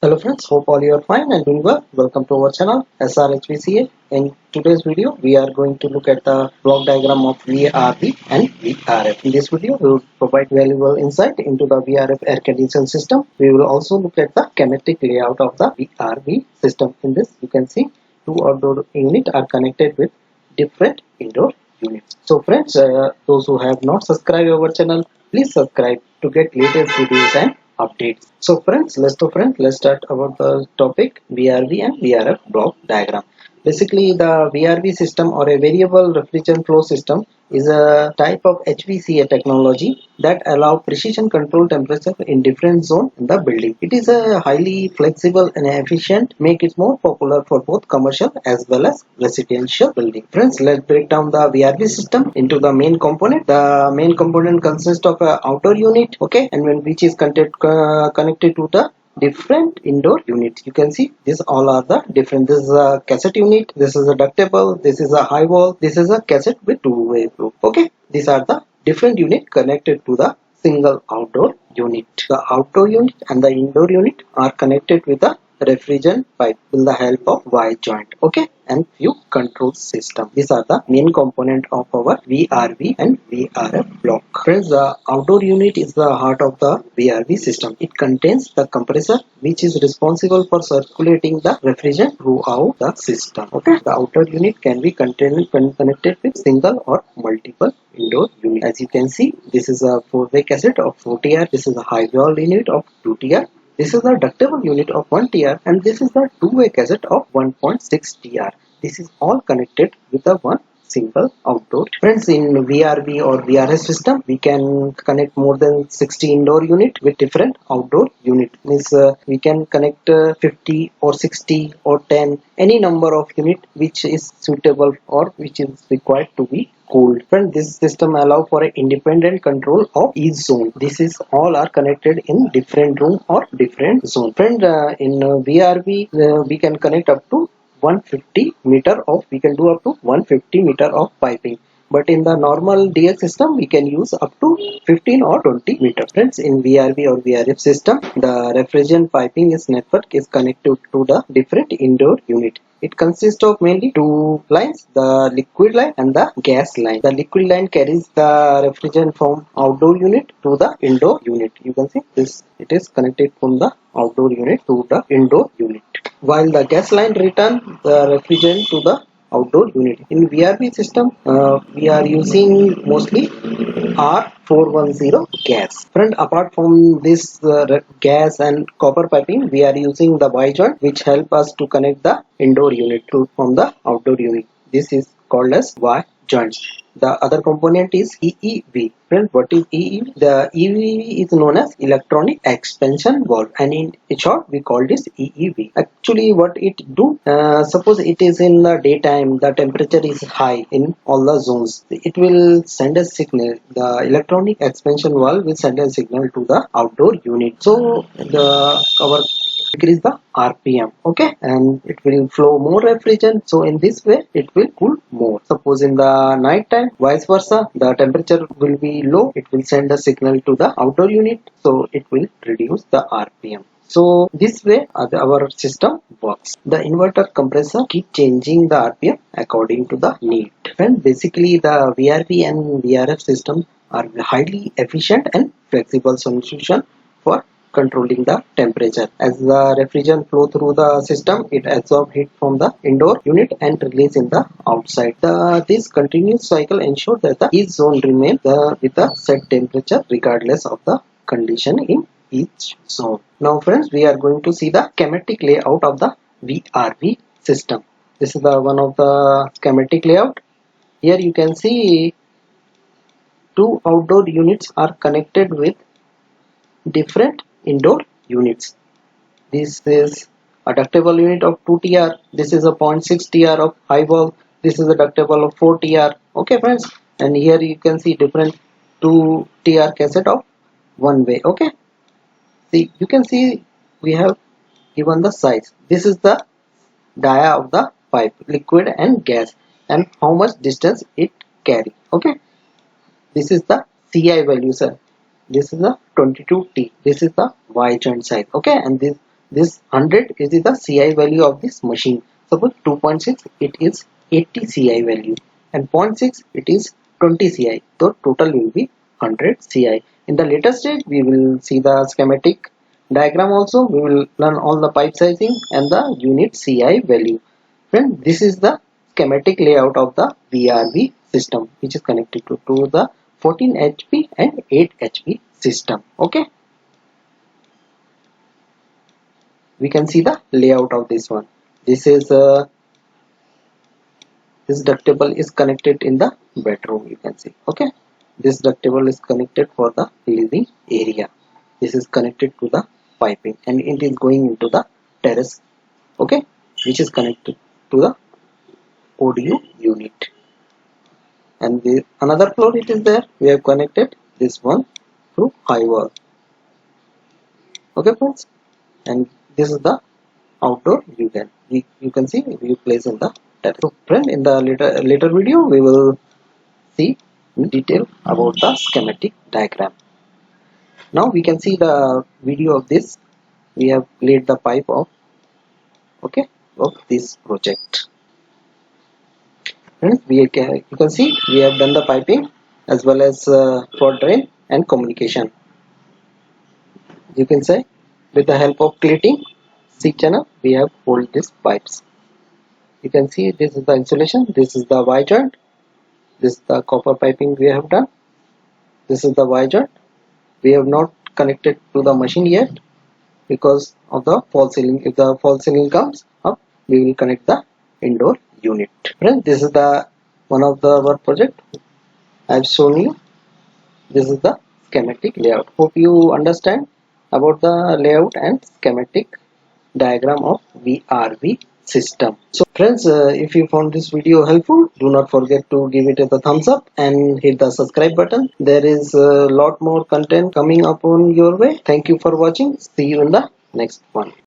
Hello friends, hope all you are fine and doing well. Welcome to our channel SRHVCA. In today's video, we are going to look at the block diagram of VRV and VRF. In this video, we will provide valuable insight into the VRF air conditioning system. We will also look at the schematic layout of the VRV system. In this, you can see two outdoor units are connected with different indoor units. So friends, those who have not subscribed our channel, please subscribe to get latest videos and updates. So friends, let's start about the topic VRV and VRF block diagram. Basically, the VRV system or a variable refrigerant flow system is a type of HVAC technology that allow precision control temperature in different zones in the building. It is a highly flexible and efficient, make it more popular for both commercial as well as residential building. Friends, let's break down the VRV system into the main component. The main component consists of an outdoor unit, okay, and which is connected to the different indoor units. You can see these all are the different. This is a cassette unit, this is a ductable, this is a high wall, this is a cassette with two-way flow. Okay, these are the different unit connected to the single outdoor unit. The outdoor unit and the indoor unit are connected with the refrigerant pipe with the help of Y joint, okay, and few control system. These are the main component of our VRV and VRF block. Friends, the outdoor unit is the heart of the VRV system. It contains the compressor which is responsible for circulating the refrigerant throughout the system. Okay, the outer unit can be connected with single or multiple indoor unit. As you can see, this is a four-way cassette of 4 TR. This is a high wall unit of 2 TR. This is the ductable unit of 1 TR, and this is the two-way cassette of 1.6 TR. This is all connected with the one single outdoor. Friends, in VRV or VRS system, we can connect more than 60 indoor unit with different outdoor unit. Means we can connect 50 or 60 or 10, any number of unit which is suitable or which is required to be cooled. Friend, this system allow for an independent control of each zone. This is all are connected in different room or different zone. Friend, in VRV we can connect up to 150 meter of, we can do up to 150 meter of piping. But in the normal DX system, we can use up to 15 or 20 meter. Friends, in VRV or VRF system, the refrigerant piping is network is connected to the different indoor unit. It consists of mainly two lines, the liquid line and the gas line. The liquid line carries the refrigerant from outdoor unit to the indoor unit. You can see this, it is connected from the outdoor unit to the indoor unit, while the gas line return the refrigerant to the outdoor unit. In VRV system, we are using mostly R410 gas. Friend, apart from this gas and copper piping, we are using the Y joint which help us to connect the indoor unit from the outdoor unit. This is called as Y joints. The other component is EEV. Friend, what is EEV? The EEV is known as electronic expansion valve, and in short we call this EEV. Actually, what it do? Suppose it is in the daytime, the temperature is high in all the zones. It will send a signal. The electronic expansion valve will send a signal to the outdoor unit. So our increase the RPM, okay, and it will flow more refrigerant. So in this way it will cool more. Suppose in the night time, vice versa, the temperature will be low, it will send a signal to the outdoor unit, so it will reduce the RPM. So this way our system works. The inverter compressor keep changing the RPM according to the need. And basically the VRV and VRF system are highly efficient and flexible solution for controlling the temperature. As the refrigerant flow through the system, it absorbs heat from the indoor unit and release in the outside. This continuous cycle ensures that each zone remains with the set temperature regardless of the condition in each zone. Now friends, we are going to see the schematic layout of the VRV system. This is the one of the schematic layout. Here you can see two outdoor units are connected with different indoor units. This is a ductable unit of 2 TR. This is a 0.6 TR of high wall. This is a ductable of 4 TR. Okay friends, and here you can see different 2 TR cassette of one way. Okay, see, you can see we have given the size. This is the dia of the pipe, liquid and gas, and how much distance it carry. Okay, this is the CI value, sir. This is the 22T. This is the Y joint size. Okay, and This 100 is the CI value of this machine. Suppose 2.6 it is 80 CI value, and 0.6 it is 20 CI. So total will be 100 CI. In the later stage we will see the schematic diagram also. We will learn all the pipe sizing and the unit CI value. Friend, this is the schematic layout of the VRV system, which is connected to the 14 HP and 8 HP system. Okay, we can see the layout of this one. This is this ductable is connected in the bedroom, you can see. Okay, this ductable is connected for the living area. This is connected to the piping, and it is going into the terrace. Okay, which is connected to the audio unit. And the another floor it is there. We have connected this one to high wall. Okay, friends, and this is the outdoor you can see we place in the terrace. So friend, in the later video we will see in detail about the schematic diagram. Now we can see the video of this. We have laid the pipe of this project. Friends, you can see we have done the piping as well as for drain and communication. You can say with the help of plating C channel we have pulled these pipes. You can see this is the insulation, this is the Y joint, this is the copper piping we have done, this is the Y joint. We have not connected to the machine yet because of the false ceiling. If the false ceiling comes up, we will connect the indoor unit. Friends, this is the one of the work project I have shown you. This is the schematic layout. Hope you understand about the layout and schematic diagram of VRV system. So friends, if you found this video helpful, do not forget to give it a thumbs up and hit the subscribe button. There is a lot more content coming up on your way. Thank you for watching. See you in the next one.